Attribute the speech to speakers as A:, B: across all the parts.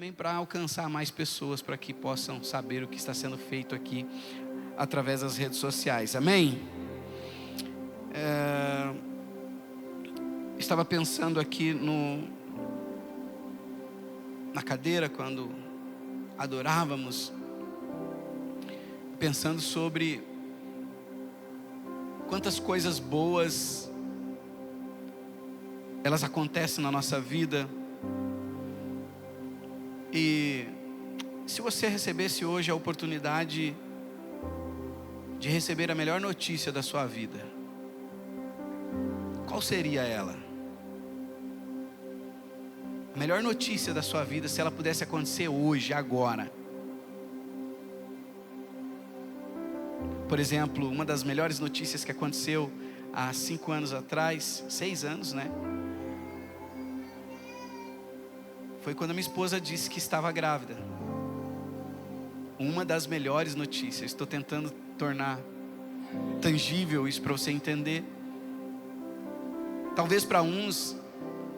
A: também para alcançar mais pessoas, para que possam saber o que está sendo feito aqui através das redes sociais. Amém? Estava pensando aqui na cadeira quando adorávamos, pensando sobre quantas coisas boas elas acontecem na nossa vida. E se você recebesse hoje a oportunidade de receber a melhor notícia da sua vida, qual seria ela? A melhor notícia da sua vida, se ela pudesse acontecer hoje, agora. Por exemplo, uma das melhores notícias que aconteceu há 5 anos atrás, 6 anos, né? Foi quando a minha esposa disse que estava grávida. Uma das melhores notícias. Estou tentando tornar tangível isso para você entender. Talvez para uns,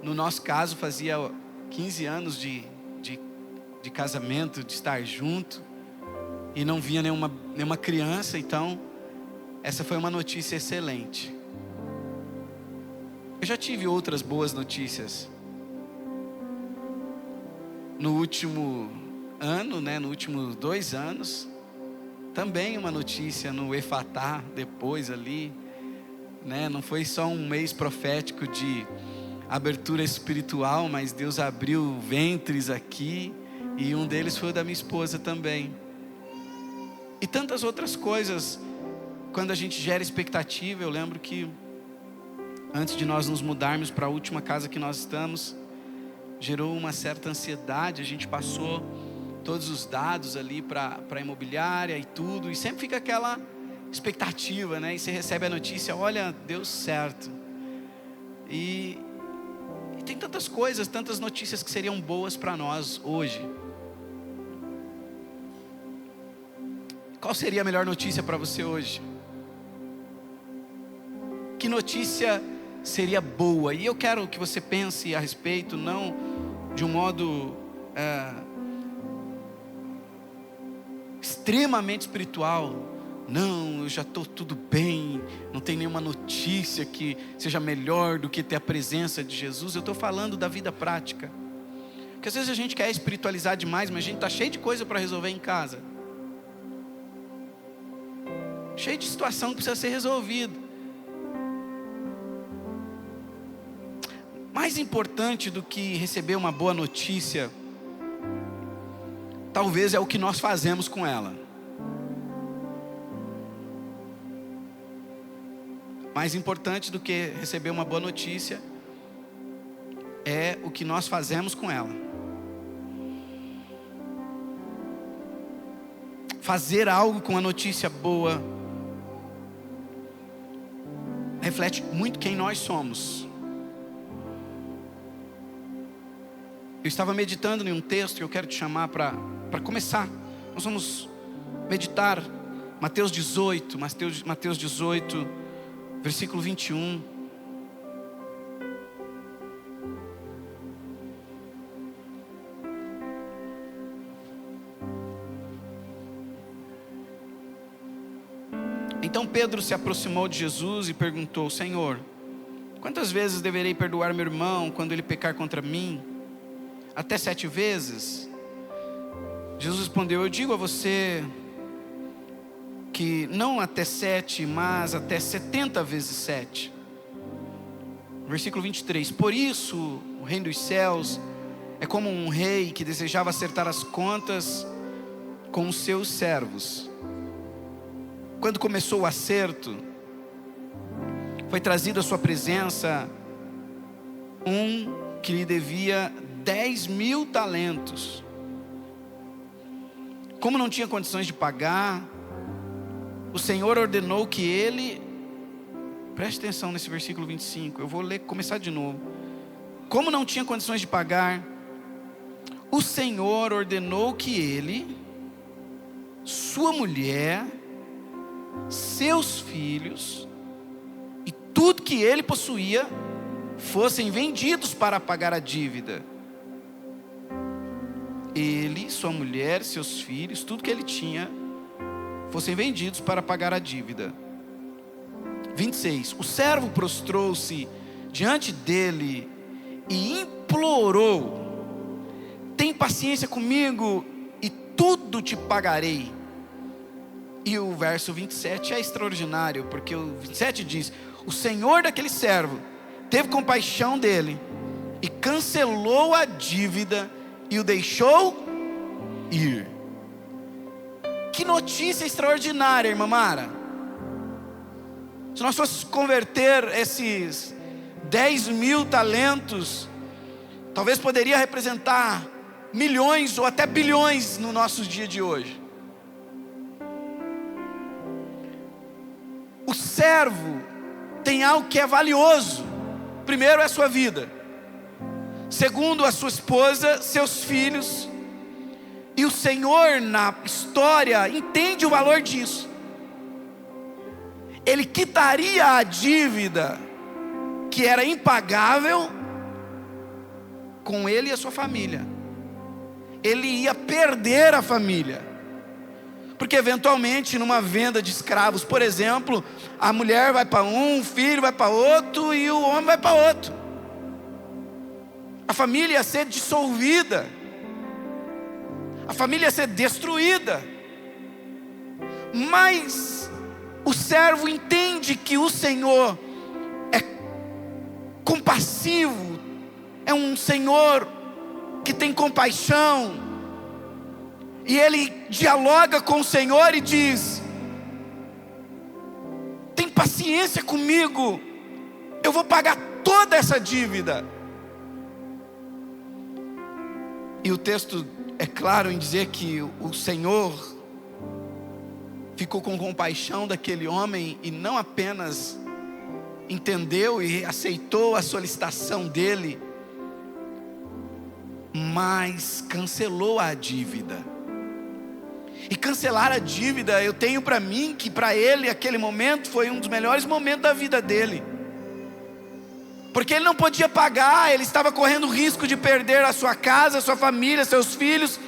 A: no nosso caso, fazia 15 anos de casamento, de estar junto, e não vinha nenhuma criança. Então essa foi uma notícia excelente. Eu já tive outras boas notícias no último ano, né? No último 2 anos, também uma notícia no Efatá, depois ali, né? Não foi só um mês profético de abertura espiritual, mas Deus abriu ventres aqui, e um deles foi o da minha esposa também. E tantas outras coisas, quando a gente gera expectativa. Eu lembro que antes de nós nos mudarmos para a última casa que nós estamos, gerou uma certa ansiedade. A gente passou todos os dados ali para a imobiliária e tudo, e sempre fica aquela expectativa, né? E você recebe a notícia, olha, deu certo. E tem tantas coisas, tantas notícias que seriam boas para nós hoje. Qual seria a melhor notícia para você hoje? Que notícia seria boa? E eu quero que você pense a respeito, não de um modo extremamente espiritual. Não, eu já estou tudo bem, não tem nenhuma notícia que seja melhor do que ter a presença de Jesus. Eu estou falando da vida prática. Porque às vezes a gente quer espiritualizar demais, mas a gente está cheio de coisa para resolver em casa, cheio de situação que precisa ser resolvida. Mais importante do que receber uma boa notícia, talvez é o que nós fazemos com ela. Mais importante do que receber uma boa notícia é o que nós fazemos com ela. Fazer algo com a notícia boa reflete muito quem nós somos. Eu estava meditando em um texto que eu quero te chamar para começar. Nós vamos meditar Mateus 18, versículo 21. Então Pedro se aproximou de Jesus e perguntou: Senhor, quantas vezes deverei perdoar meu irmão quando ele pecar contra mim? Até 7 vezes? Jesus respondeu: eu digo a você que não até 7, mas até 70 vezes 7. Versículo 23. Por isso o reino dos céus é como um rei que desejava acertar as contas com os seus servos. Quando começou o acerto, foi trazido à sua presença um que lhe devia 10.000 talentos. Como não tinha condições de pagar, o Senhor ordenou que ele... Preste atenção nesse versículo 25. Eu vou começar de novo. Como não tinha condições de pagar, o Senhor ordenou que ele, sua mulher, seus filhos e tudo que ele possuía fossem vendidos para pagar a dívida. ele, sua mulher, seus filhos, tudo que ele tinha, fossem vendidos para pagar a dívida. 26. O servo prostrou-se diante dele e implorou: tem paciência comigo e tudo te pagarei. E o verso 27 é extraordinário, porque o 27 diz: o senhor daquele servo teve compaixão dele e cancelou a dívida e o deixou ir. Que notícia extraordinária, irmã Mara. Se nós fôssemos converter esses 10.000 talentos, talvez poderia representar milhões ou até bilhões no nosso dia de hoje. O servo tem algo que é valioso. Primeiro é a sua vida. Segundo, a sua esposa, seus filhos. E o Senhor na história entende o valor disso. Ele quitaria a dívida que era impagável com ele e a sua família. Ele ia perder a família. Porque eventualmente numa venda de escravos, por exemplo, a mulher vai para um, o filho vai para outro e o homem vai para outro. A família ia ser dissolvida. A família ia ser destruída. Mas o servo entende que o Senhor é compassivo, é um Senhor que tem compaixão, e ele dialoga com o Senhor e diz: tem paciência comigo, eu vou pagar toda essa dívida. E o texto é claro em dizer que o Senhor ficou com compaixão daquele homem e não apenas entendeu e aceitou a solicitação dele, mas cancelou a dívida. E cancelar a dívida, eu tenho para mim que para ele aquele momento foi um dos melhores momentos da vida dele. Porque ele não podia pagar, ele estava correndo o risco de perder a sua casa, a sua família, seus filhos.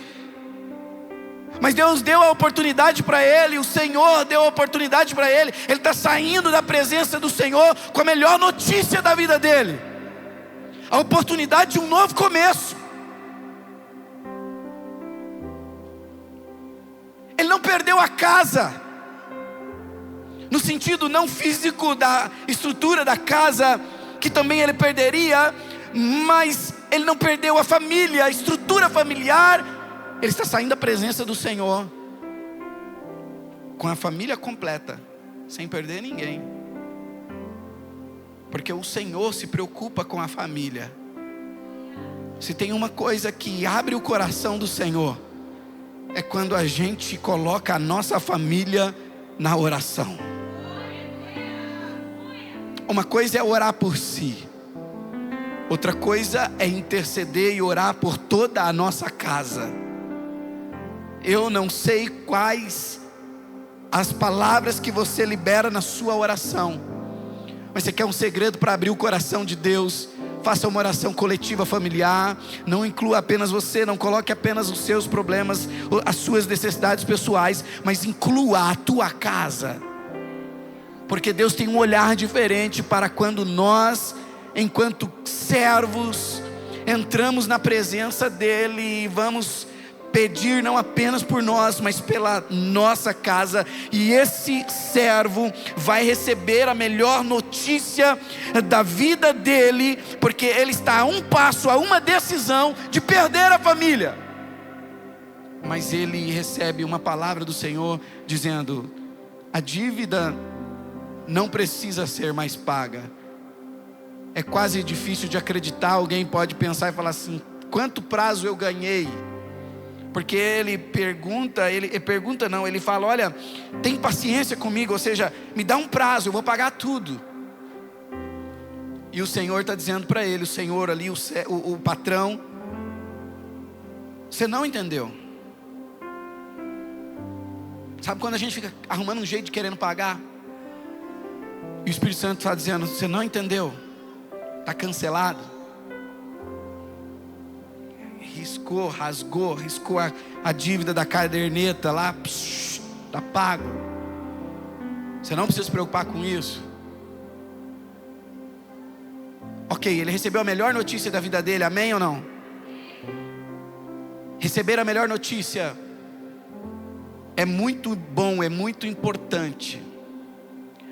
A: Mas Deus deu a oportunidade para ele, o Senhor deu a oportunidade para ele. Ele está saindo da presença do Senhor com a melhor notícia da vida dele: a oportunidade de um novo começo. Ele não perdeu a casa, no sentido não físico da estrutura da casa, que também ele perderia, mas ele não perdeu a família, a estrutura familiar. Ele está saindo da presença do Senhor com a família completa, sem perder ninguém, porque o Senhor se preocupa com a família. Se tem uma coisa que abre o coração do Senhor, é quando a gente coloca a nossa família na oração. Uma coisa é orar por si, outra coisa é interceder e orar por toda a nossa casa. Eu não sei quais as palavras que você libera na sua oração, mas você quer um segredo para abrir o coração de Deus? Faça uma oração coletiva familiar. Não inclua apenas você, não coloque apenas os seus problemas, as suas necessidades pessoais, mas inclua a tua casa. Porque Deus tem um olhar diferente para quando nós, enquanto servos, entramos na presença dEle e vamos pedir não apenas por nós, mas pela nossa casa. E esse servo vai receber a melhor notícia da vida dele, porque ele está a um passo, a uma decisão de perder a família. Mas ele recebe uma palavra do Senhor dizendo: a dívida não precisa ser mais paga. É quase difícil de acreditar. Alguém pode pensar e falar assim: quanto prazo eu ganhei? Porque ele fala: olha, tem paciência comigo, ou seja, me dá um prazo, eu vou pagar tudo. E o Senhor está dizendo para ele, o Senhor ali, o patrão: você não entendeu. Sabe quando a gente fica arrumando um jeito de querendo pagar? E o Espírito Santo está dizendo: você não entendeu, está cancelado. Risco. riscou, rasgou, riscou a dívida da caderneta lá, está pago. Você não precisa se preocupar com isso. Ok, ele recebeu a melhor notícia da vida dele, amém ou não? Receber a melhor notícia é muito bom, é muito importante.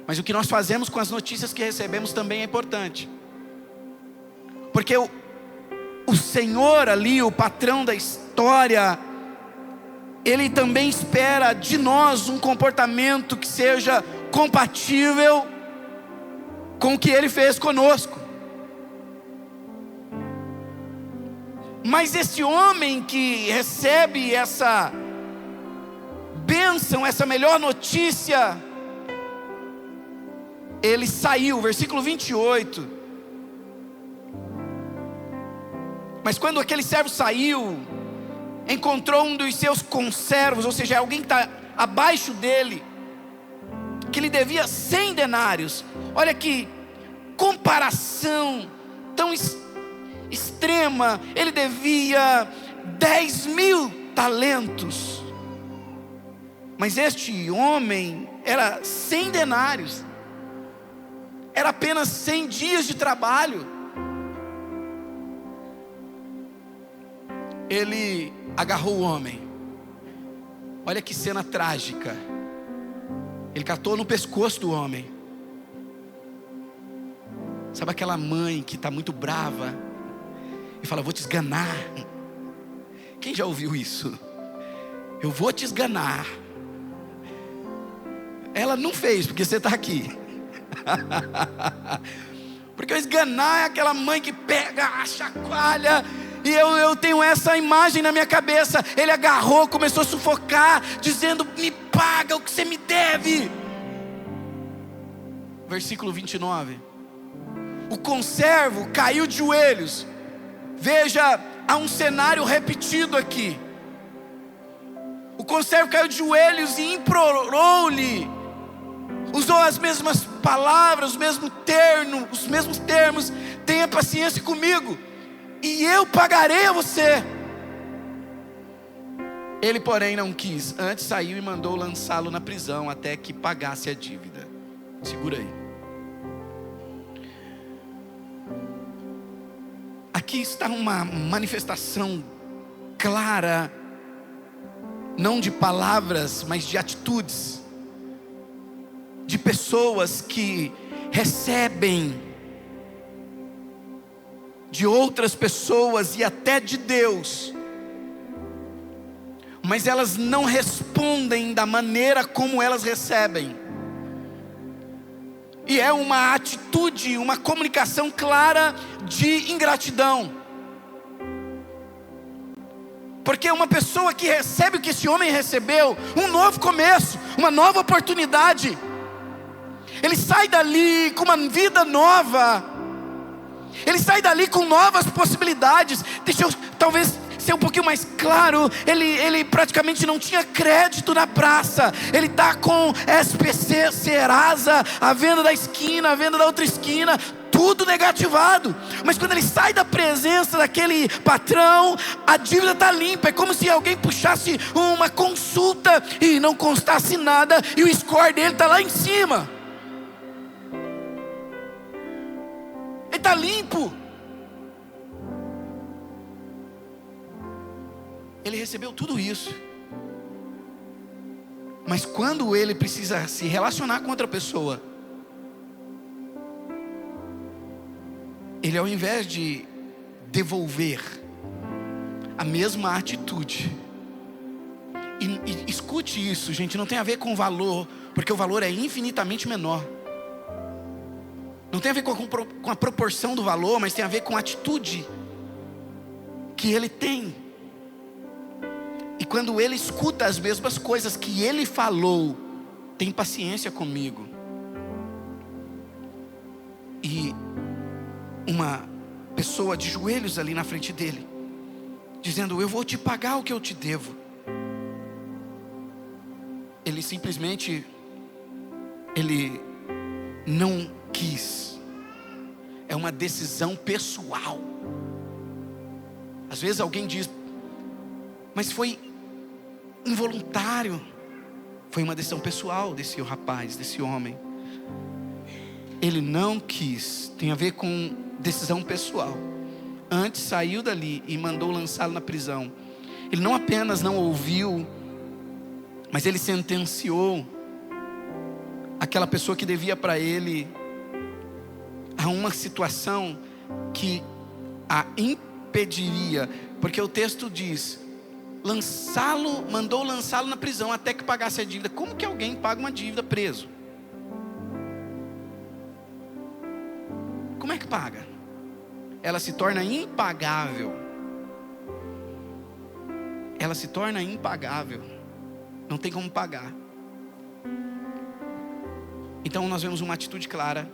A: Mas o que nós fazemos com as notícias que recebemos também é importante. Porque o Senhor ali, o patrão da história, Ele também espera de nós um comportamento que seja compatível com o que Ele fez conosco. Mas esse homem que recebe essa bênção, essa melhor notícia, ele saiu, versículo 28. Mas quando aquele servo saiu, encontrou um dos seus conservos, ou seja, alguém que está abaixo dele, que lhe devia 100 denários. Olha que comparação tão extrema. Ele devia 10.000 talentos. Mas este homem era 100 denários. Era apenas 100 dias de trabalho. Ele agarrou o homem. Olha que cena trágica. Ele catou no pescoço do homem. Sabe aquela mãe que está muito brava e fala: vou te esganar. Quem já ouviu isso? Eu vou te esganar. Ela não fez, porque você está aqui. Porque o esganar é aquela mãe que pega a chacoalha. E eu tenho essa imagem na minha cabeça. Ele agarrou, começou a sufocar, dizendo: me paga o que você me deve. Versículo 29. O conservo caiu de joelhos. Veja, há um cenário repetido aqui. O conservo caiu de joelhos e implorou-lhe. Usou as mesmas palavras, os mesmos termos. Tenha paciência comigo, e eu pagarei a você. Ele, porém, não quis. Antes saiu e mandou lançá-lo na prisão até que pagasse a dívida. Segura aí. Aqui está uma manifestação clara, não de palavras, mas de atitudes, de pessoas que recebem de outras pessoas e até de Deus, mas elas não respondem da maneira como elas recebem. E é uma atitude, uma comunicação clara de ingratidão. Porque uma pessoa que recebe o que esse homem recebeu, um novo começo, uma nova oportunidade, ele sai dali com uma vida nova, ele sai dali com novas possibilidades. Deixa eu talvez ser um pouquinho mais claro. Ele praticamente não tinha crédito na praça. Ele está com SPC, Serasa, a venda da esquina, a venda da outra esquina, tudo negativado. Mas quando ele sai da presença daquele patrão, a dívida está limpa. É como se alguém puxasse uma consulta e não constasse nada, e o score dele está lá em cima. Ele está limpo. Ele recebeu tudo isso. Mas quando ele precisa se relacionar com outra pessoa, ele, ao invés de devolver a mesma atitude, e escute isso, gente, não tem a ver com valor, porque o valor é infinitamente menor. Não tem a ver com a proporção do valor, mas tem a ver com a atitude que ele tem. E quando ele escuta as mesmas coisas que ele falou, tem paciência comigo. E uma pessoa de joelhos ali na frente dele, dizendo: eu vou te pagar o que eu te devo. Ele simplesmente, ele não quis. É uma decisão pessoal. Às vezes alguém diz: Mas foi involuntário. Foi uma decisão pessoal desse rapaz, desse homem. Ele não quis. Tem a ver com decisão pessoal. Antes saiu dali e mandou lançá-lo na prisão. Ele não apenas não ouviu, mas ele sentenciou aquela pessoa que devia para ele a uma situação que a impediria. Porque o texto diz: mandou lançá-lo na prisão até que pagasse a dívida. Como que alguém paga uma dívida preso? Como é que paga? Ela se torna impagável. Ela se torna impagável. Não tem como pagar. Então nós vemos uma atitude clara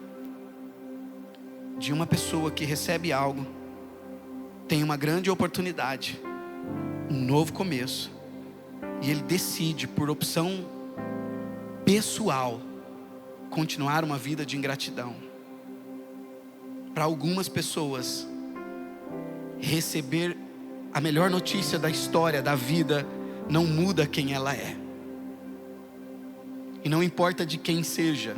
A: de uma pessoa que recebe algo, tem uma grande oportunidade, um novo começo, e ele decide, por opção pessoal, continuar uma vida de ingratidão. Para algumas pessoas, receber a melhor notícia da história, da vida, não muda quem ela é. E não importa de quem seja.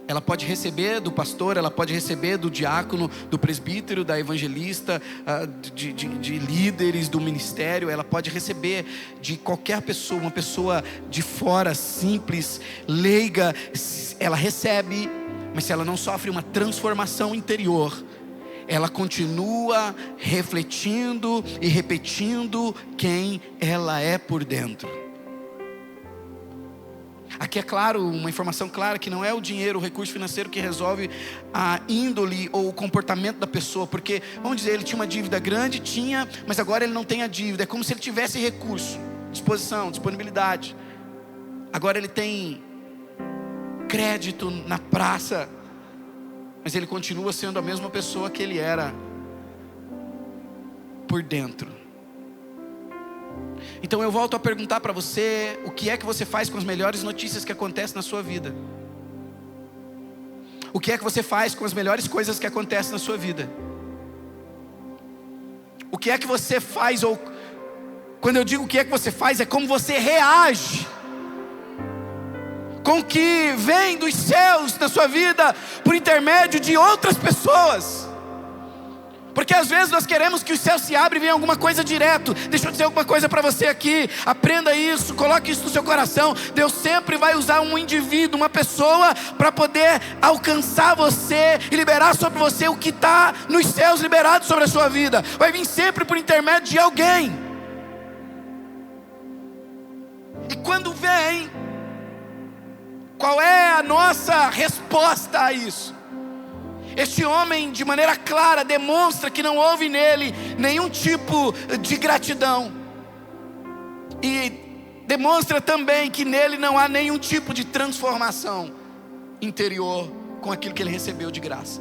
A: Ela pode receber do pastor, ela pode receber do diácono, do presbítero, da evangelista, de líderes do ministério. Ela pode receber de qualquer pessoa, uma pessoa de fora, simples, leiga. Ela recebe, mas se ela não sofre uma transformação interior, ela continua refletindo e repetindo quem ela é por dentro. Aqui é claro, uma informação clara, que não é o dinheiro, o recurso financeiro que resolve a índole ou o comportamento da pessoa. Porque, vamos dizer, ele tinha uma dívida grande, mas agora ele não tem a dívida. É como se ele tivesse recurso, disposição, disponibilidade. Agora ele tem crédito na praça, mas ele continua sendo a mesma pessoa que ele era por dentro. Então eu volto a perguntar para você: o que é que você faz com as melhores notícias que acontecem na sua vida? O que é que você faz com as melhores coisas que acontecem na sua vida? O que é que você faz, ou quando eu digo o que é que você faz, é como você reage com o que vem dos céus na sua vida por intermédio de outras pessoas. Porque às vezes nós queremos que o céu se abra e venha alguma coisa direto. Deixa eu dizer alguma coisa para você aqui. Aprenda isso, coloque isso no seu coração. Deus sempre vai usar um indivíduo, uma pessoa, para poder alcançar você e liberar sobre você o que está nos céus liberado sobre a sua vida. Vai vir sempre por intermédio de alguém. E quando vem, qual é a nossa resposta a isso? Este homem, de maneira clara, demonstra que não houve nele nenhum tipo de gratidão. E demonstra também que nele não há nenhum tipo de transformação interior com aquilo que ele recebeu de graça.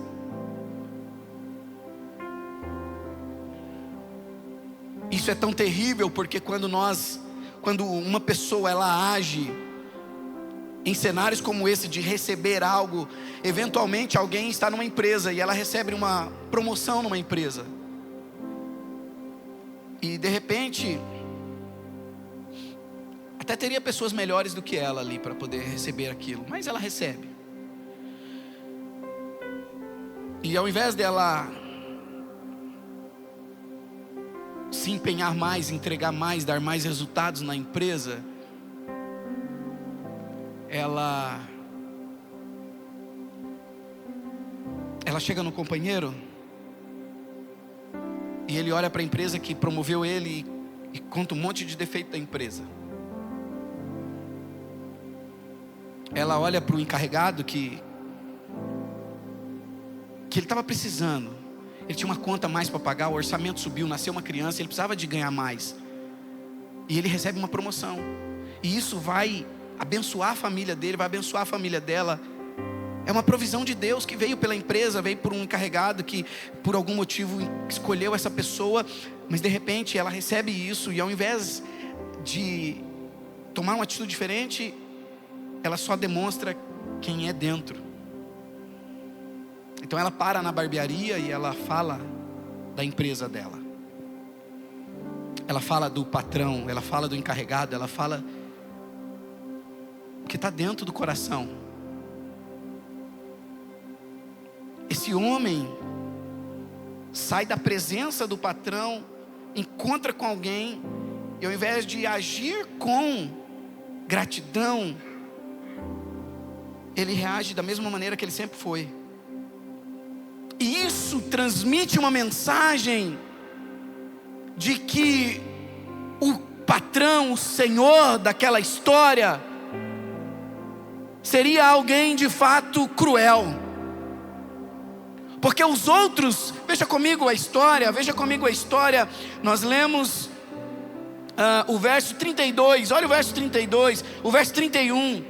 A: Isso é tão terrível, porque quando uma pessoa ela age em cenários como esse de receber algo, eventualmente alguém está numa empresa e ela recebe uma promoção numa empresa, e de repente até teria pessoas melhores do que ela ali para poder receber aquilo, mas ela recebe. E ao invés dela se empenhar mais, entregar mais, dar mais resultados na empresa, ela chega no companheiro e ele olha para a empresa que promoveu ele e conta um monte de defeito da empresa. Ela olha para o encarregado que ele estava precisando. Ele tinha uma conta a mais para pagar, o orçamento subiu, nasceu uma criança, ele precisava de ganhar mais. E ele recebe uma promoção. E isso vai abençoar a família dele, vai abençoar a família dela. É uma provisão de Deus que veio pela empresa, veio por um encarregado que por algum motivo escolheu essa pessoa, mas de repente ela recebe isso e ao invés de tomar uma atitude diferente, ela só demonstra quem é dentro. Então ela para na barbearia e ela fala da empresa dela. ela fala do patrão, ela fala do encarregado, ela fala que está dentro do coração. Esse homem sai da presença do patrão, encontra com alguém, e ao invés de agir com gratidão, ele reage da mesma maneira que ele sempre foi. E isso transmite uma mensagem de que o patrão, o senhor daquela história, seria alguém de fato cruel. Porque os outros, veja comigo a história, nós lemos o verso 32, olha o verso 32, o verso 31.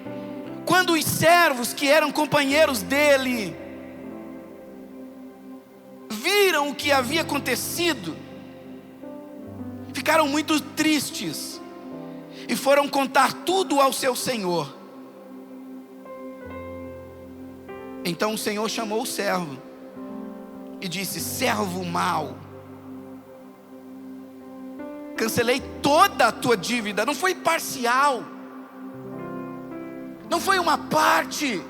A: Quando os servos que eram companheiros dele viram o que havia acontecido, ficaram muito tristes e foram contar tudo ao seu senhor. Então o senhor chamou o servo e disse: servo mau, cancelei toda a tua dívida. Não foi parcial, não foi uma parte,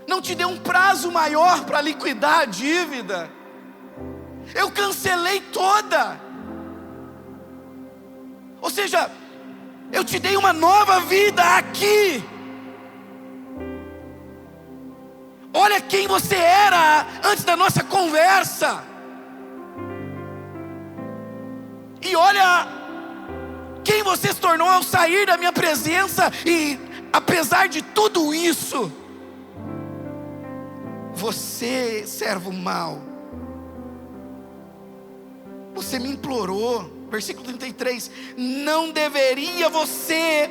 A: não te dei um prazo maior para liquidar a dívida, eu cancelei toda. Ou seja, eu te dei uma nova vida aqui. Olha quem você era antes da nossa conversa, e olha quem você se tornou ao sair da minha presença. E apesar de tudo isso, você, servo mau, você me implorou. Versículo 33, não deveria você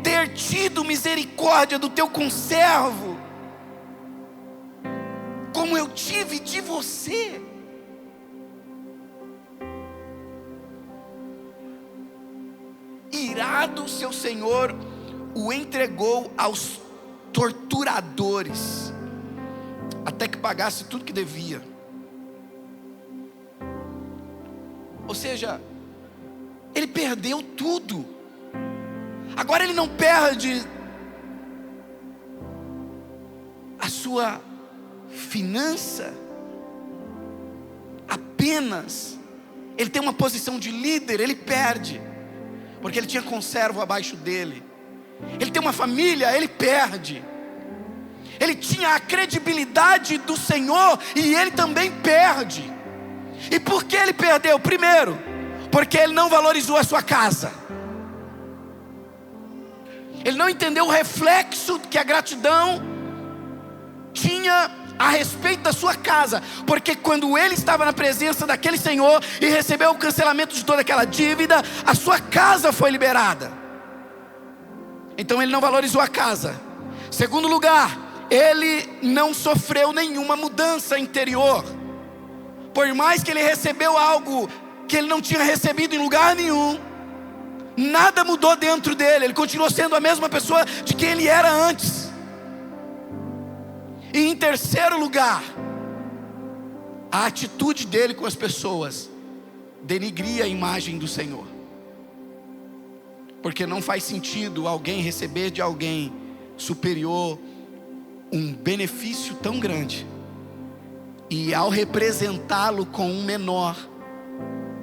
A: ter tido misericórdia do teu conservo, como eu tive de você? Irado, seu senhor o entregou aos torturadores, até que pagasse tudo que devia. Ou seja, ele perdeu tudo. Agora ele não perde a sua finança apenas, ele tem uma posição de líder, ele perde, porque ele tinha conservo abaixo dele. Ele tem uma família, ele perde. Ele tinha a credibilidade do Senhor, e ele também perde. E por que ele perdeu? Primeiro, porque ele não valorizou a sua casa. Ele não entendeu o reflexo que a gratidão tinha a respeito da sua casa. Porque quando ele estava na presença daquele Senhor e recebeu o cancelamento de toda aquela dívida, a sua casa foi liberada. Então ele não valorizou a casa. Segundo lugar, ele não sofreu nenhuma mudança interior. Por mais que ele recebeu algo que ele não tinha recebido em lugar nenhum, nada mudou dentro dele. Ele continuou sendo a mesma pessoa de quem ele era antes. E em terceiro lugar, a atitude dele com as pessoas denigria a imagem do Senhor. Porque não faz sentido alguém receber de alguém superior um benefício tão grande, e ao representá-lo com um menor,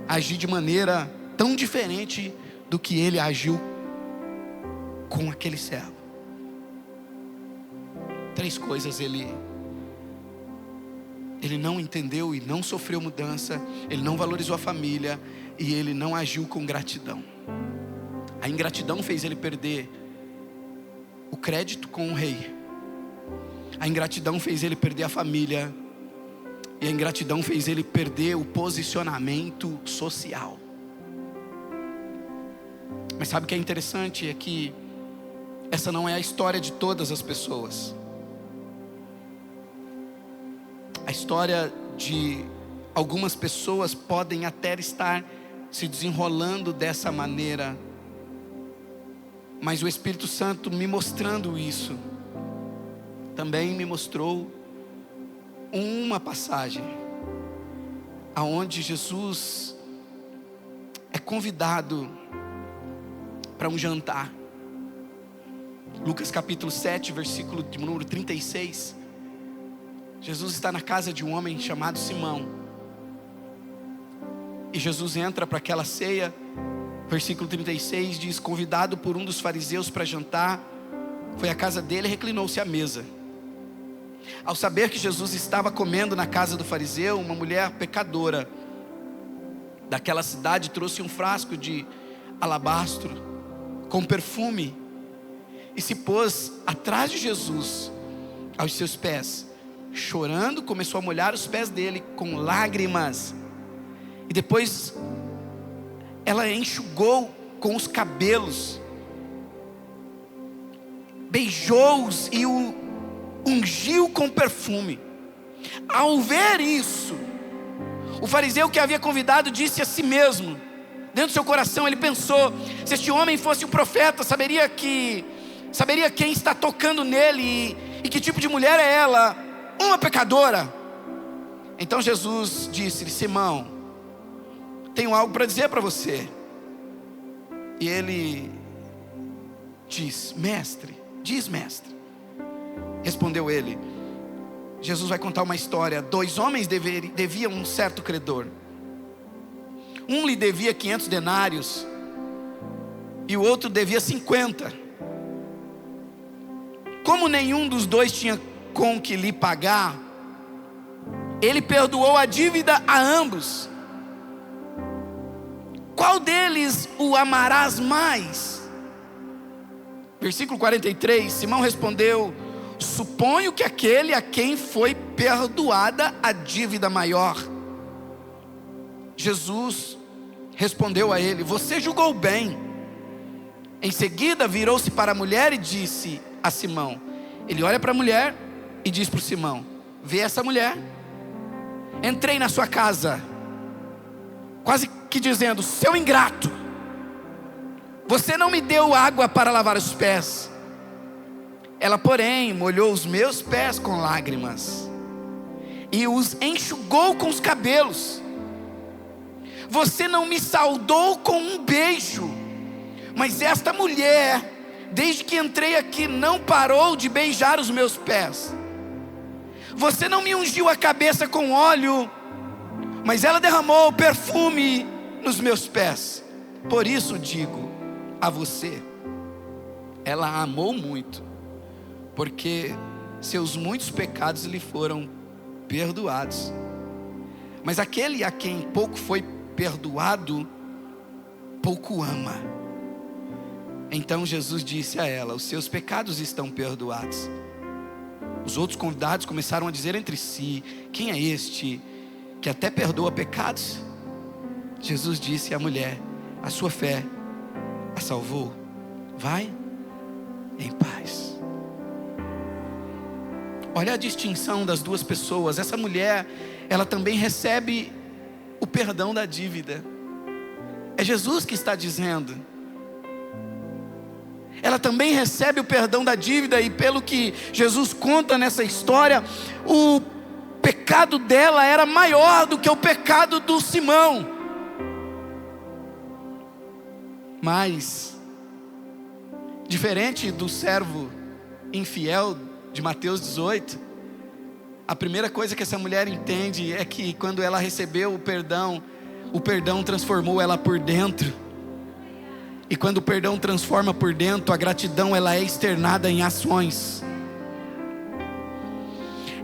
A: agir de maneira tão diferente do que ele agiu com aquele servo. Três coisas ele não entendeu e não sofreu mudança. Ele não valorizou a família, e ele não agiu com gratidão. A ingratidão fez ele perder o crédito com o rei. A ingratidão fez ele perder a família, e a ingratidão fez ele perder o posicionamento social. Mas sabe o que é interessante? É que essa não é a história de todas as pessoas. A história de algumas pessoas podem até estar se desenrolando dessa maneira, mas o Espírito Santo me mostrando isso, também me mostrou uma passagem aonde Jesus convidado para um jantar. Lucas capítulo 7, versículo de número 36. Jesus está na casa de um homem chamado Simão. E Jesus entra para aquela ceia. Versículo 36 diz: convidado por um dos fariseus para jantar, foi à casa dele e reclinou-se à mesa. Ao saber que Jesus estava comendo na casa do fariseu, uma mulher pecadora daquela cidade trouxe um frasco de alabastro com perfume e se pôs atrás de Jesus, aos seus pés. Chorando, começou a molhar os pés dele com lágrimas. E depois ela enxugou com os cabelos, beijou-os e o ungiu com perfume. Ao ver isso, o fariseu que havia convidado disse a si mesmo, dentro do seu coração, ele pensou: se este homem fosse um profeta, saberia quem está tocando nele e que tipo de mulher é ela, uma pecadora. Então Jesus disse-lhe: Simão, tenho algo para dizer para você. E ele diz: mestre, diz mestre. Respondeu ele. Jesus vai contar uma história. 2 homens deviam um certo credor. Um lhe devia 500 denários e o outro devia 50. Como nenhum dos dois tinha com que lhe pagar, ele perdoou a dívida a ambos. Qual deles o amarás mais? Versículo 43, Simão respondeu: suponho que aquele a quem foi perdoada a dívida maior. Jesus respondeu a ele: você julgou bem. Em seguida virou-se para a mulher e disse a Simão. Ele olha para a mulher e diz para o Simão: vê essa mulher? Entrei na sua casa, quase que dizendo: seu ingrato, você não me deu água para lavar os pés. Ela, porém, molhou os meus pés com lágrimas e os enxugou com os cabelos. Você não me saudou com um beijo, mas esta mulher, desde que entrei aqui, não parou de beijar os meus pés. Você não me ungiu a cabeça com óleo, mas ela derramou perfume nos meus pés. Por isso digo a você, ela amou muito, porque seus muitos pecados lhe foram perdoados. Mas aquele a quem pouco foi perdoado, pouco ama. Então Jesus disse a ela: os seus pecados estão perdoados. Os outros convidados começaram a dizer entre si: quem é este que até perdoa pecados? Jesus disse à mulher: a sua fé a salvou, vai em paz. Olha a distinção das duas pessoas. Essa mulher, ela também recebe o perdão da dívida. É Jesus que está dizendo. Ela também recebe o perdão da dívida. E pelo que Jesus conta nessa história, o pecado dela era maior do que o pecado do Simão. Mas, diferente do servo infiel de Mateus 18, a primeira coisa que essa mulher entende é que quando ela recebeu o perdão transformou ela por dentro. E quando o perdão transforma por dentro, a gratidão ela é externada em ações.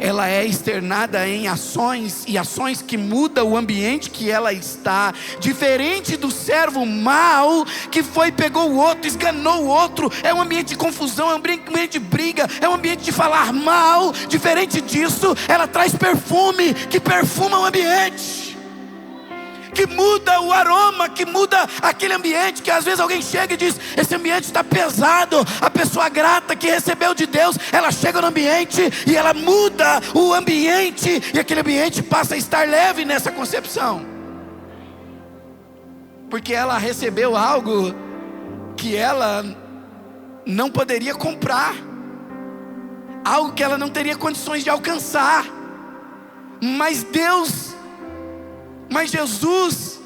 A: Ela é externada em ações, e ações que mudam o ambiente que ela está. Diferente do servo mau, que pegou o outro, esganou o outro. É um ambiente de confusão, é um ambiente de briga, é um ambiente de falar mal. Diferente disso, ela traz perfume, que perfuma o ambiente, que muda o aroma, que muda aquele ambiente. Que às vezes alguém chega e diz: esse ambiente está pesado. A pessoa grata que recebeu de Deus, ela chega no ambiente e ela muda o ambiente, e aquele ambiente passa a estar leve nessa concepção, porque ela recebeu algo que ela não poderia comprar, algo que ela não teria condições de alcançar. Mas Jesus,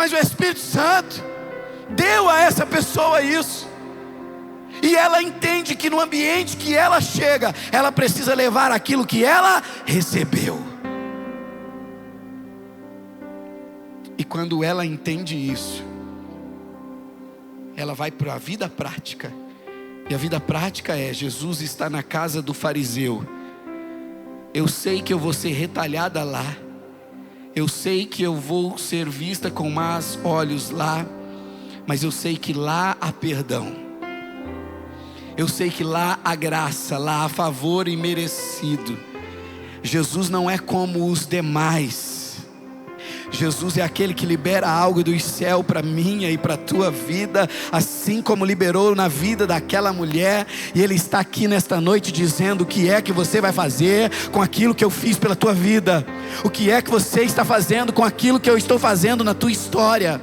A: Mas o Espírito Santo deu a essa pessoa isso. E ela entende que no ambiente que ela chega, ela precisa levar aquilo que ela recebeu. E quando ela entende isso, ela vai para a vida prática. E a vida prática é: Jesus está na casa do fariseu. Eu sei que eu vou ser retalhada lá. Eu sei que eu vou ser vista com maus olhos lá. Mas eu sei que lá há perdão. Eu sei que lá há graça, lá há favor imerecido. Jesus não é como os demais. Jesus é aquele que libera algo do céu para minha e para a tua vida, assim como liberou na vida daquela mulher. E Ele está aqui nesta noite dizendo: o que é que você vai fazer com aquilo que eu fiz pela tua vida? O que é que você está fazendo com aquilo que eu estou fazendo na tua história?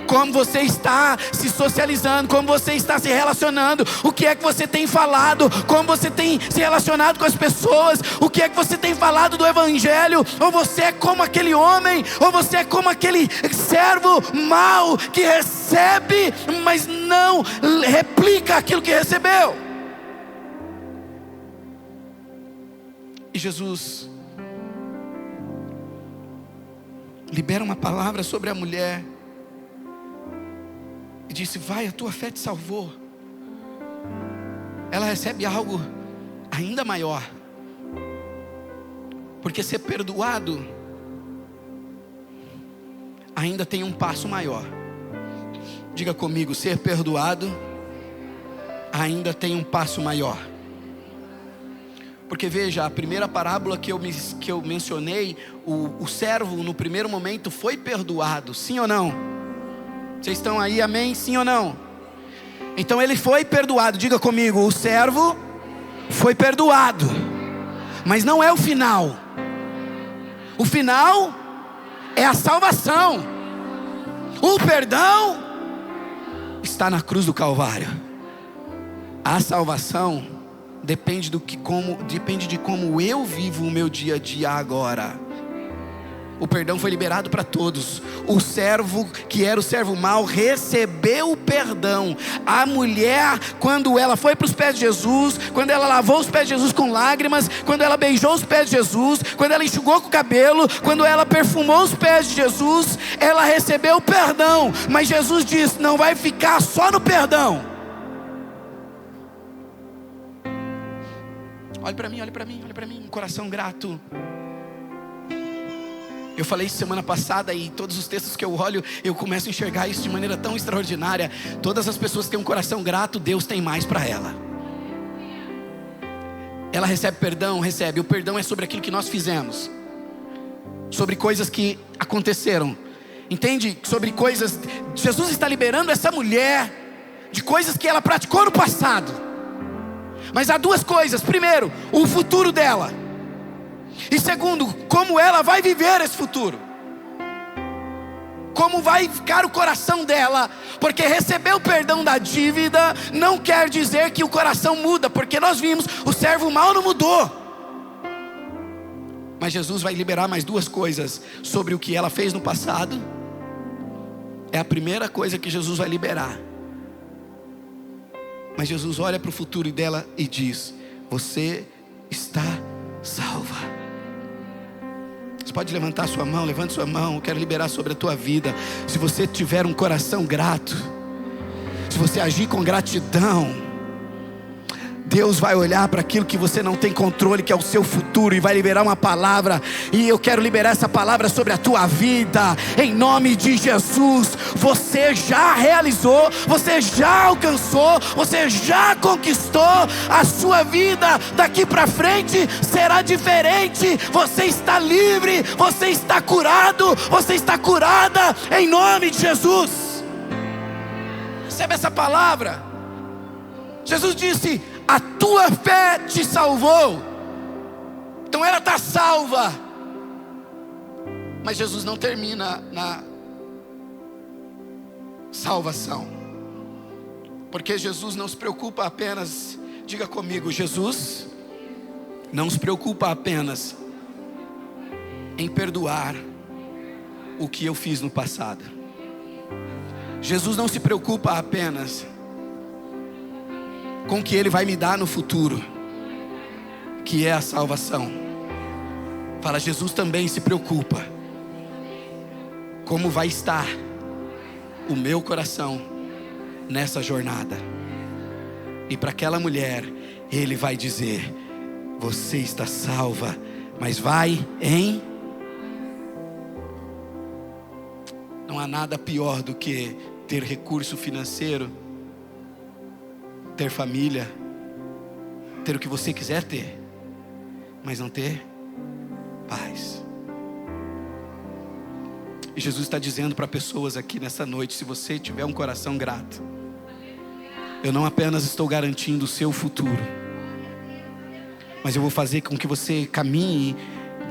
A: Como você está se socializando, como você está se relacionando, o que é que você tem falado, como você tem se relacionado com as pessoas, o que é que você tem falado do Evangelho? Ou você é como aquele homem, ou você é como aquele servo mau que recebe, mas não replica aquilo que recebeu. E Jesus libera uma palavra sobre a mulher e disse: vai, a tua fé te salvou. Ela recebe algo ainda maior, porque ser perdoado ainda tem um passo maior. Diga comigo: ser perdoado ainda tem um passo maior. Porque veja, a primeira parábola que eu mencionei, o servo no primeiro momento foi perdoado, sim ou não? Vocês estão aí, amém? Sim ou não? Então ele foi perdoado. Diga comigo: o servo foi perdoado. Mas não é o final. O final é a salvação. O perdão está na cruz do Calvário. A salvação depende de como eu vivo o meu dia a dia agora. O perdão foi liberado para todos. O servo, que era o servo mau, recebeu o perdão. A mulher, quando ela foi para os pés de Jesus, quando ela lavou os pés de Jesus com lágrimas, quando ela beijou os pés de Jesus, quando ela enxugou com o cabelo, quando ela perfumou os pés de Jesus, ela recebeu o perdão. Mas Jesus disse: não vai ficar só no perdão. Olhe para mim, olhe para mim, olhe para mim, um coração grato. Eu falei isso semana passada, e todos os textos que eu olho, eu começo a enxergar isso de maneira tão extraordinária. Todas as pessoas que têm um coração grato, Deus tem mais para ela. Ela recebe perdão, recebe. O perdão é sobre aquilo que nós fizemos, sobre coisas que aconteceram, entende? Sobre coisas. Jesus está liberando essa mulher de coisas que ela praticou no passado. Mas há duas coisas: primeiro, o futuro dela, e segundo, como ela vai viver esse futuro. Como vai ficar o coração dela. Porque receber o perdão da dívida não quer dizer que o coração muda, porque nós vimos, o servo mau não mudou. Mas Jesus vai liberar mais duas coisas sobre o que ela fez no passado. É a primeira coisa que Jesus vai liberar. Mas Jesus olha para o futuro dela e diz: você está salva. Você pode levantar sua mão, levante sua mão. Eu quero liberar sobre a tua vida. Se você tiver um coração grato, se você agir com gratidão, Deus vai olhar para aquilo que você não tem controle, que é o seu futuro, e vai liberar uma palavra. E eu quero liberar essa palavra sobre a tua vida, em nome de Jesus. Você já realizou, você já alcançou, você já conquistou. A sua vida daqui para frente será diferente. Você está livre, você está curado, você está curada, em nome de Jesus. Recebe essa palavra. Jesus disse: a tua fé te salvou. Então ela está salva. Mas Jesus não termina na salvação, porque Jesus não se preocupa apenas, diga comigo, Jesus não se preocupa apenas em perdoar o que eu fiz no passado. Jesus não se preocupa apenas com o que Ele vai me dar no futuro, que é a salvação. Fala, Jesus também se preocupa como vai estar o meu coração nessa jornada. E para aquela mulher, Ele vai dizer: você está salva, mas vai em... Não há nada pior do que ter recurso financeiro, ter família, ter o que você quiser ter, mas não ter paz. E Jesus está dizendo para pessoas aqui nessa noite: se você tiver um coração grato, eu não apenas estou garantindo o seu futuro, mas eu vou fazer com que você caminhe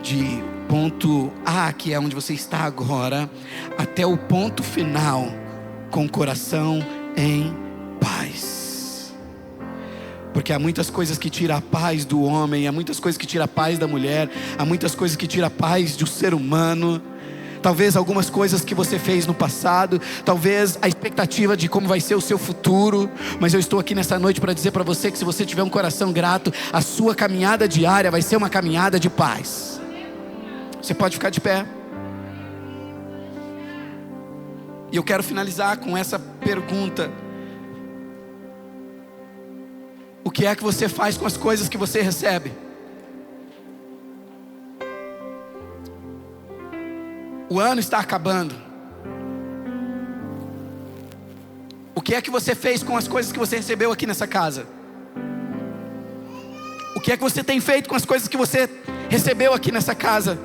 A: de ponto A, que é onde você está agora, até o ponto final, com o coração em paz. Porque há muitas coisas que tiram a paz do homem, há muitas coisas que tiram a paz da mulher, há muitas coisas que tiram a paz do ser humano. Talvez algumas coisas que você fez no passado, talvez a expectativa de como vai ser o seu futuro. Mas eu estou aqui nessa noite para dizer para você que se você tiver um coração grato, a sua caminhada diária vai ser uma caminhada de paz. Você pode ficar de pé. E eu quero finalizar com essa pergunta: o que é que você faz com as coisas que você recebe? O ano está acabando. O que é que você fez com as coisas que você recebeu aqui nessa casa? O que é que você tem feito com as coisas que você recebeu aqui nessa casa?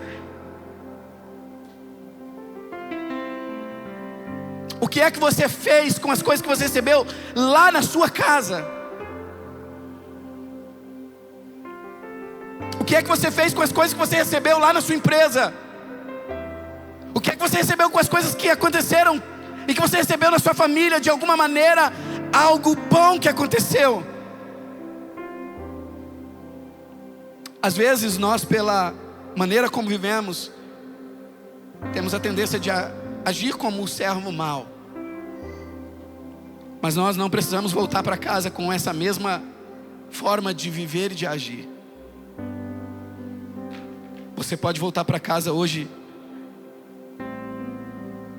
A: O que é que você fez com as coisas que você recebeu lá na sua casa? O que é que você fez com as coisas que você recebeu lá na sua empresa? O que é que você recebeu com as coisas que aconteceram e que você recebeu na sua família? De alguma maneira, algo bom que aconteceu. Às vezes nós, pela maneira como vivemos, temos a tendência de agir como o servo mau. Mas nós não precisamos voltar para casa com essa mesma forma de viver e de agir. Você pode voltar para casa hoje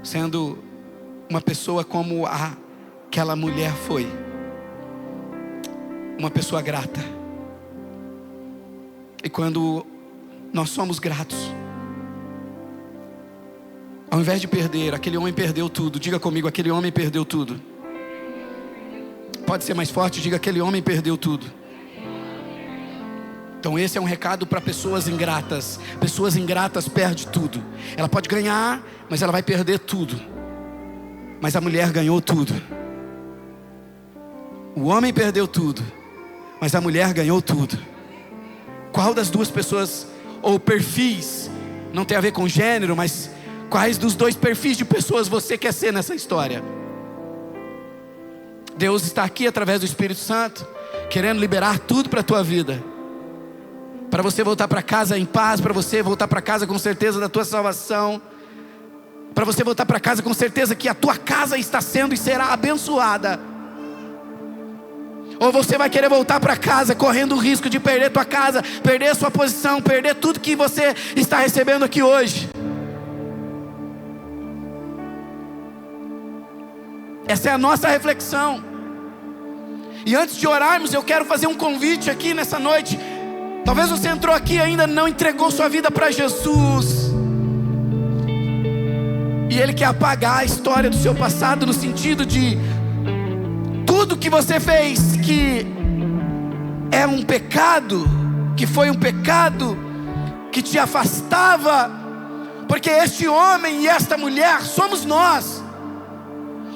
A: sendo uma pessoa como aquela mulher foi. Uma pessoa grata. E quando nós somos gratos, ao invés de perder, aquele homem perdeu tudo. Diga comigo, aquele homem perdeu tudo. Pode ser mais forte, diga, aquele homem perdeu tudo. Então esse é um recado para pessoas ingratas. Pessoas ingratas perdem tudo. Ela pode ganhar, mas ela vai perder tudo. Mas a mulher ganhou tudo. O homem perdeu tudo, mas a mulher ganhou tudo. Qual das duas pessoas, ou perfis, não tem a ver com gênero, mas quais dos dois perfis de pessoas você quer ser nessa história? Deus está aqui através do Espírito Santo, querendo liberar tudo para a tua vida, para você voltar para casa em paz, para você voltar para casa com certeza da tua salvação, para você voltar para casa com certeza que a tua casa está sendo e será abençoada. Ou você vai querer voltar para casa correndo o risco de perder tua casa, perder a sua posição, perder tudo que você está recebendo aqui hoje. Essa é a nossa reflexão. E antes de orarmos, eu quero fazer um convite aqui nessa noite. Talvez você entrou aqui e ainda não entregou sua vida para Jesus, e Ele quer apagar a história do seu passado, no sentido de tudo que você fez que é um pecado, que foi um pecado, que te afastava. Porque este homem e esta mulher somos nós.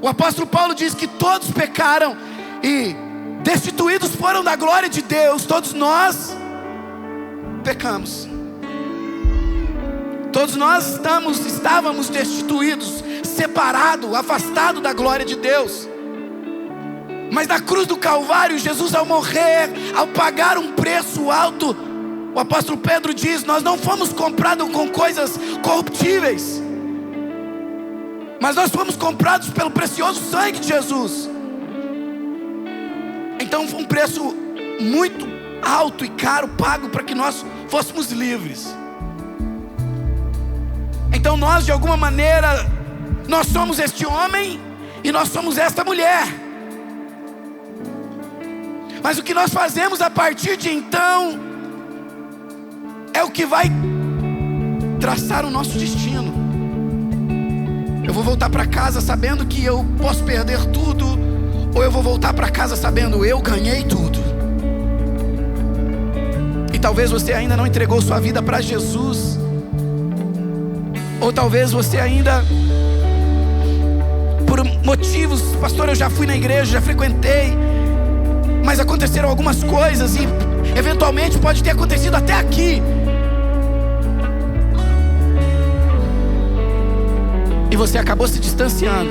A: O apóstolo Paulo diz que todos pecaram e destituídos foram da glória de Deus. Todos nós pecamos. Todos nós estávamos destituídos, separados, afastados da glória de Deus. Mas na cruz do Calvário, Jesus, ao morrer, ao pagar um preço alto, o apóstolo Pedro diz: nós não fomos comprados com coisas corruptíveis, mas nós fomos comprados pelo precioso sangue de Jesus. Então foi um preço muito alto e caro pago para que nós fôssemos livres. Então nós, de alguma maneira, nós somos este homem e nós somos esta mulher. Mas o que nós fazemos a partir de então é o que vai traçar o nosso destino. Eu vou voltar para casa sabendo que eu posso perder tudo, ou eu vou voltar para casa sabendo eu ganhei tudo. E talvez você ainda não entregou sua vida para Jesus, ou talvez você ainda, por motivos, pastor, eu já fui na igreja, já frequentei, mas aconteceram algumas coisas e eventualmente pode ter acontecido até aqui. E você acabou se distanciando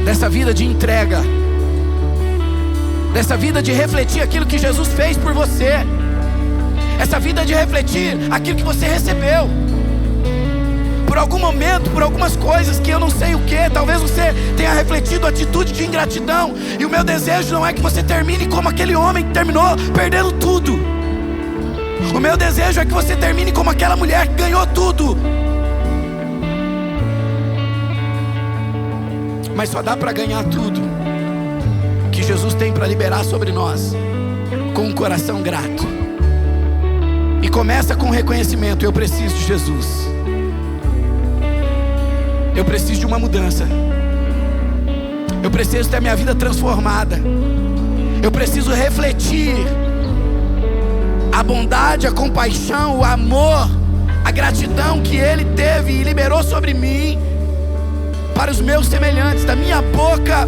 A: dessa vida de entrega, dessa vida de refletir aquilo que Jesus fez por você, essa vida de refletir aquilo que você recebeu. Por algum momento, por algumas coisas que eu não sei o que, talvez você tenha refletido atitude de ingratidão. E o meu desejo não é que você termine como aquele homem que terminou perdendo tudo. O meu desejo é que você termine como aquela mulher que ganhou tudo. Mas só dá para ganhar tudo que Jesus tem para liberar sobre nós com um coração grato. E começa com o reconhecimento: eu preciso de Jesus. Eu preciso de uma mudança. Eu preciso ter minha vida transformada. Eu preciso refletir a bondade, a compaixão, o amor, a gratidão que Ele teve e liberou sobre mim para os meus semelhantes. Da minha boca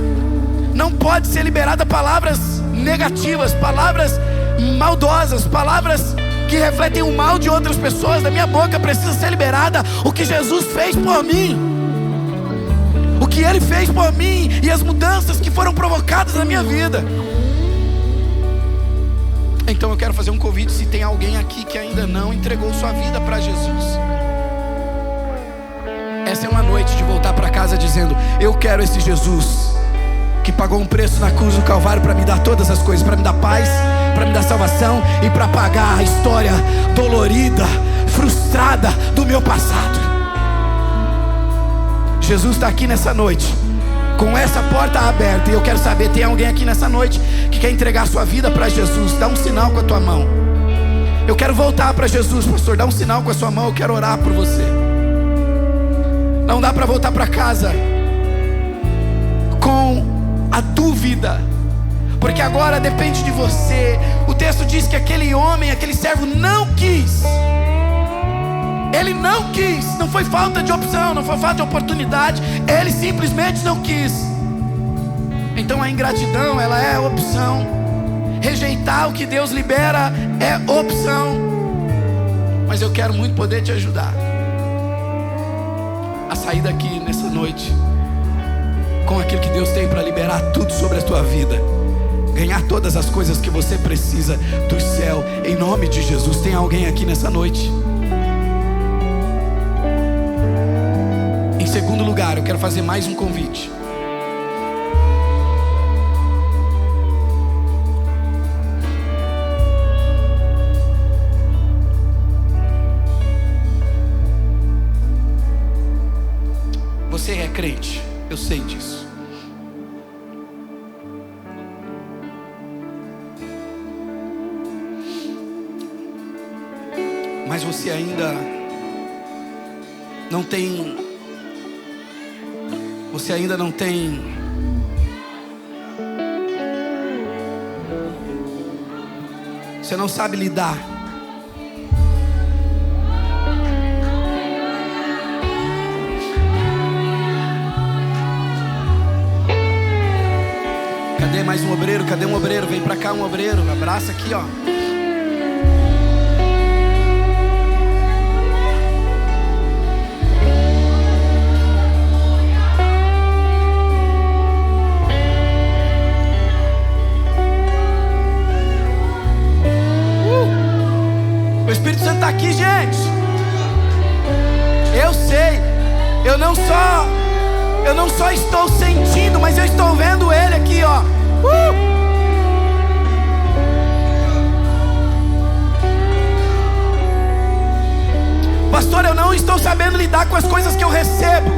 A: não pode ser liberada palavras negativas, palavras maldosas, palavras que refletem o mal de outras pessoas. Da minha boca precisa ser liberada o que Jesus fez por mim, o que Ele fez por mim e as mudanças que foram provocadas na minha vida. Então eu quero fazer um convite, se tem alguém aqui que ainda não entregou sua vida para Jesus. Essa é uma noite de voltar para casa dizendo: eu quero esse Jesus que pagou um preço na cruz do Calvário para me dar todas as coisas, para me dar paz, para me dar salvação e para pagar a história dolorida, frustrada do meu passado. Jesus está aqui nessa noite com essa porta aberta, e eu quero saber, tem alguém aqui nessa noite que quer entregar sua vida para Jesus? Dá um sinal com a tua mão. Eu quero voltar para Jesus, pastor, dá um sinal com a sua mão, eu quero orar por você. Não dá para voltar para casa com a dúvida, porque agora depende de você. O texto diz que aquele homem, aquele servo não quis. Ele não quis, não foi falta de opção, não foi falta de oportunidade, ele simplesmente não quis. Então a ingratidão, ela é opção. Rejeitar o que Deus libera é opção. Mas eu quero muito poder te ajudar a sair daqui nessa noite com aquilo que Deus tem para liberar tudo sobre a tua vida, ganhar todas as coisas que você precisa do céu, em nome de Jesus. Tem alguém aqui nessa noite? Em segundo lugar, eu quero fazer mais um convite. Você é crente, eu sei disso. Mas você ainda não tem. Você ainda não tem você não sabe lidar Cadê mais um obreiro? Cadê um obreiro? Vem pra cá um obreiro, abraça aqui, ó. O Espírito Santo está aqui, gente. Eu sei, eu não só estou sentindo, mas eu estou vendo Ele aqui, ó. Pastor, eu não estou sabendo lidar com as coisas que eu recebo.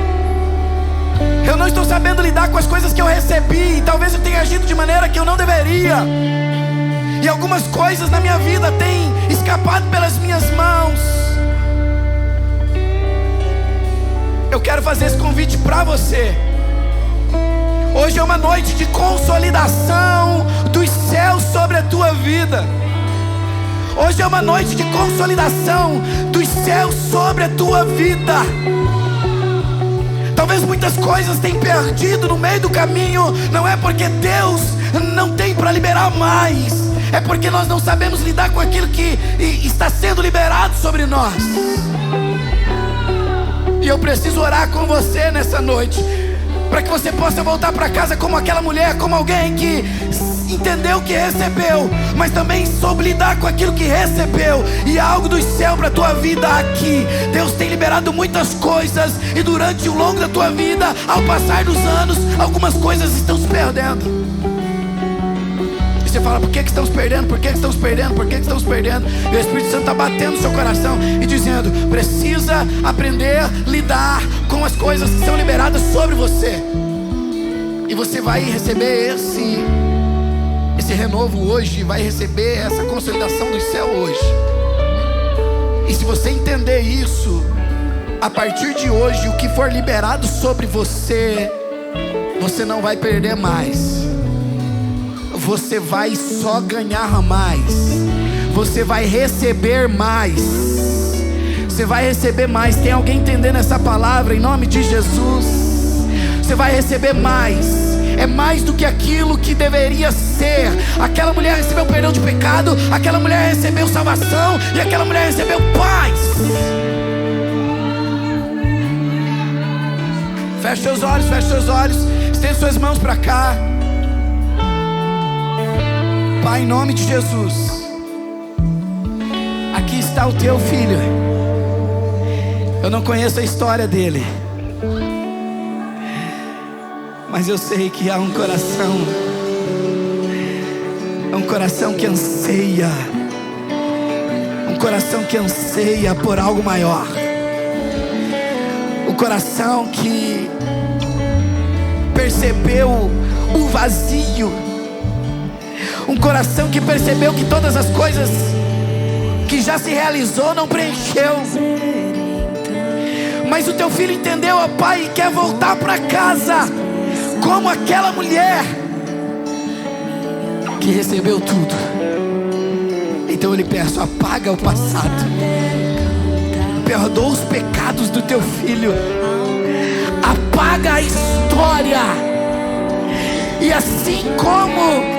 A: Eu não estou sabendo lidar com as coisas que eu recebi. E talvez eu tenha agido de maneira que eu não deveria. E algumas coisas na minha vida têm escapado pelas minhas mãos. Eu quero fazer esse convite para você. Hoje é uma noite de consolidação dos céus sobre a tua vida. Hoje é uma noite de consolidação dos céus sobre a tua vida. Talvez muitas coisas tenham perdido no meio do caminho. Não é porque Deus não tem para liberar mais, é porque nós não sabemos lidar com aquilo que está sendo liberado sobre nós. E eu preciso orar com você nessa noite, para que você possa voltar para casa como aquela mulher, como alguém que entendeu o que recebeu, mas também soube lidar com aquilo que recebeu. E há algo do céu para a tua vida aqui. Deus tem liberado muitas coisas, e durante o longo da tua vida, ao passar dos anos, algumas coisas estão se perdendo. E você fala, por que estão se perdendo? Por que estão se perdendo? Por que estão se perdendo? E o Espírito Santo está batendo no seu coração e dizendo, precisa aprender a lidar com as coisas que são liberadas sobre você. E você vai receber esse renovo hoje, vai receber essa consolidação do céu hoje. E se você entender isso, a partir de hoje, o que for liberado sobre você, você não vai perder mais. Você vai só ganhar mais. Você vai receber mais. Você vai receber mais. Tem alguém entendendo essa palavra em nome de Jesus? Você vai receber mais. É mais do que aquilo que deveria ser. Aquela mulher recebeu perdão de pecado, aquela mulher recebeu salvação, e aquela mulher recebeu paz. Feche seus olhos, estende suas mãos para cá. Pai, em nome de Jesus, aqui está o teu filho. Eu não conheço a história dele, mas eu sei que há um coração que anseia, um coração que anseia por algo maior, um coração que percebeu o vazio, um coração que percebeu que todas as coisas que já se realizou não preencheu. Mas o teu filho entendeu, ó Pai, e quer voltar para casa como aquela mulher que recebeu tudo. Então eu lhe peço, apaga o passado, perdoa os pecados do teu filho, apaga a história. E assim como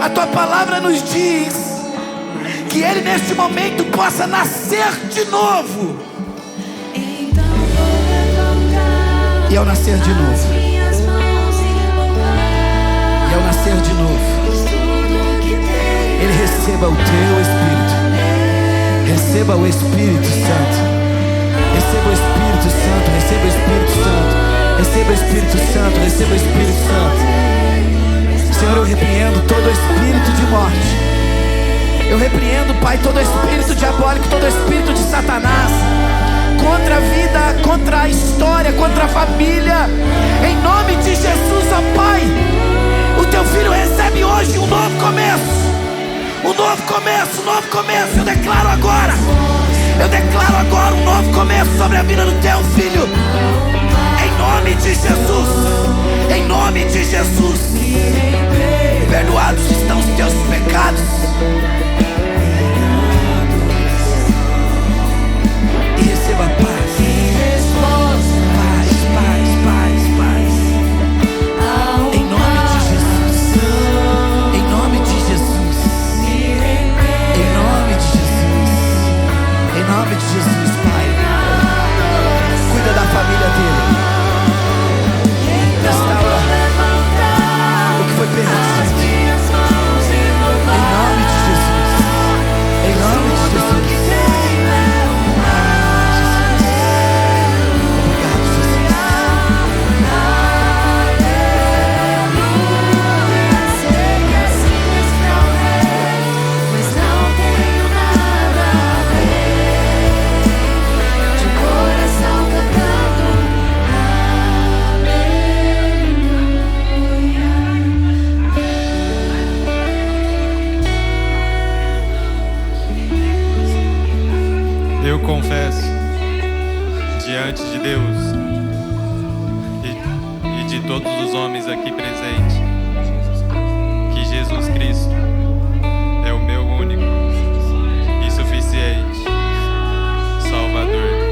A: a tua palavra nos diz, que ele neste momento possa nascer de novo. E ao nascer de novo, ele receba o teu Espírito. Receba o Espírito Santo. Receba o Espírito Santo. Receba o Espírito Santo. Receba o Espírito Santo. Receba o Espírito Santo. Senhor, eu repreendo todo espírito de morte. Eu repreendo, Pai, todo espírito diabólico, todo espírito de Satanás contra a vida, contra a história, contra a família. Em nome de Jesus, ó Pai, o teu filho recebe hoje um novo começo. Um novo começo, um novo começo. Eu declaro agora um novo começo sobre a vida do teu filho. Em nome de Jesus. Em nome de Jesus. Perdoados estão os teus pecados. E receba paz. Em nome de Jesus, Pai. Cuida da família dele. Restaura o que foi perdido. Em nome de Jesus.
B: de todos os homens aqui presentes que Jesus Cristo é o meu único e suficiente Salvador.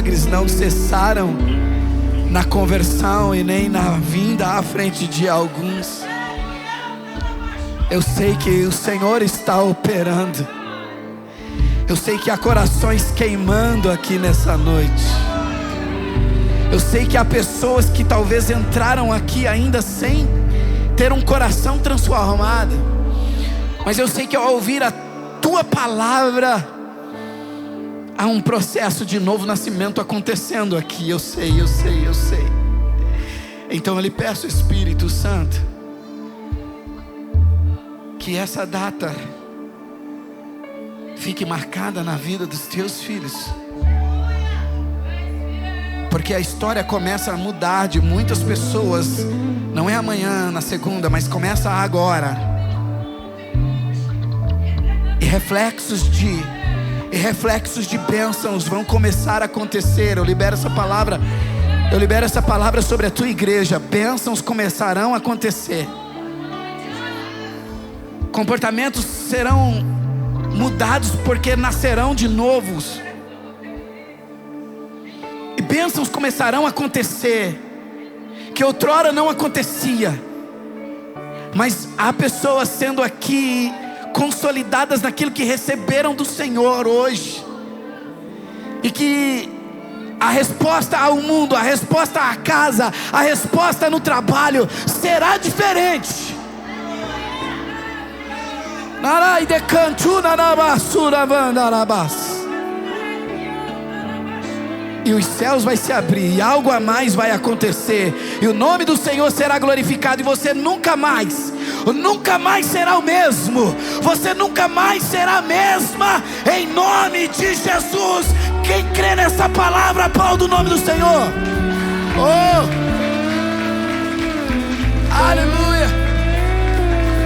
A: milagres não cessaram na conversão e nem na vinda à frente de alguns. Eu sei que o Senhor está operando. Eu sei que há corações queimando aqui nessa noite. Eu sei que há pessoas que talvez entraram aqui ainda sem ter um coração transformado, mas eu sei que ao ouvir a tua palavra, há um processo de novo nascimento acontecendo aqui. Eu sei. Então eu lhe peço, Espírito Santo, que essa data fique marcada na vida dos teus filhos. Porque a história começa a mudar de muitas pessoas. Não é amanhã, na segunda, mas começa agora. E reflexos de bênçãos vão começar a acontecer. Eu libero essa palavra sobre a tua igreja. Bênçãos começarão a acontecer. Comportamentos serão mudados porque nascerão de novos. E bênçãos começarão a acontecer que outrora não acontecia. Mas há pessoas sendo aqui consolidadas naquilo que receberam do Senhor hoje. E que a resposta ao mundo, a resposta à casa, a resposta no trabalho será diferente. E os céus vai se abrir, e algo a mais vai acontecer, e o nome do Senhor será glorificado, e você nunca mais será o mesmo. Você nunca mais será a mesma, em nome de Jesus. Quem crê nessa palavra, aplauda o nome do Senhor. Oh, aleluia,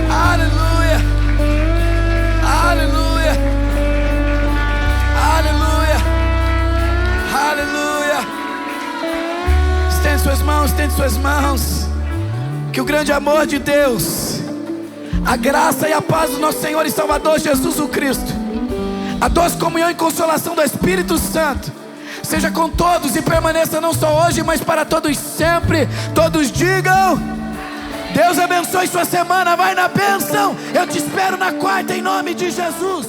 A: aleluia, aleluia, aleluia, aleluia. Estende suas mãos, estende suas mãos. Que o grande amor de Deus, a graça e a paz do nosso Senhor e Salvador Jesus o Cristo, a doce comunhão e consolação do Espírito Santo seja com todos e permaneça não só hoje, mas para todos sempre. Todos digam: Deus abençoe sua semana, vai na bênção. Eu te espero na quarta em nome de Jesus.